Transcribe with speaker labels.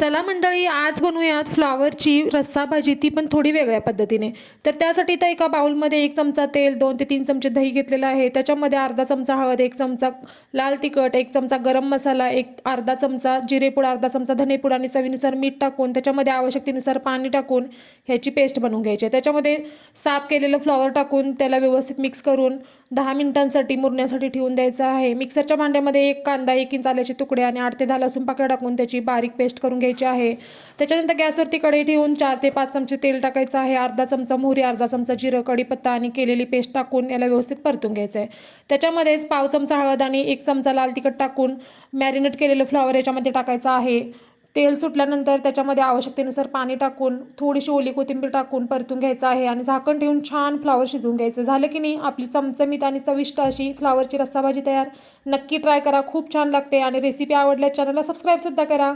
Speaker 1: चला मंडळी, आज बनवूयात फ्लॉवरची रस्सा भाजी, ती पण थोडी वेगळ्या पद्धतीने. तर त्यासाठी इथं एका बाउलमध्ये 1 चमचा तेल, 2 ते 3 चमचे दही घेतलेलं आहे. त्याच्यामध्ये अर्धा चमचा हळद, 1 चमचा लाल तिखट, 1 चमचा गरम मसाला, अर्धा चमचा जिरेपूड, अर्धा चमचा धनेपूड आणि चवीनुसार मीठ टाकून त्याच्यामध्ये आवश्यकतेनुसार पाणी टाकून ह्याची पेस्ट बनवून घ्यायची आहे. त्याच्यामध्ये साफ केलेलं फ्लॉवर टाकून त्याला व्यवस्थित मिक्स करून 10 मिनिटांसाठी मुरण्यासाठी ठेवून द्यायचं आहे. मिक्सरच्या भांड्यामध्ये 1 कांदा, 1 इंच आल्याचे तुकडे आणि 8 ते 10 लसूण पाकळ्या टाकून त्याची बारीक पेस्ट करून घ्यायची आहे. त्याच्यानंतर गॅसवरती कढई ठेवून 4 ते 5 चमचे तेल टाकायचं आहे. अर्धा चमचा मोहरी, अर्धा चमचा जिरं, कढीपत्ता आणि केलेली पेस्ट टाकून याला व्यवस्थित परतून घ्यायचं आहे. त्याच्यामध्येच पाव चमचा हळद आणि 1 चमचा लाल तिखट टाकून मॅरिनेट केलेलं फ्लॉवर याच्यामध्ये टाकायचं आहे. तेल सुटल्यानंतर त्याच्यामध्ये आवश्यकतेनुसार पाणी टाकून थोडीशी ओली कोथिंबीर टाकून परतून घ्यायचं आहे आणि झाकण ठेवून छान फ्लॉवर शिजवून घ्यायचं. झालं की नाही, आपली चमचमीत आणि चविष्ट अशी फ्लॉवरची रस्सा भाजी तयार. नक्की ट्राय करा, खूप छान लागते. आणि रेसिपी आवडल्यास चॅनलला सबस्क्राईबसुद्धा करा.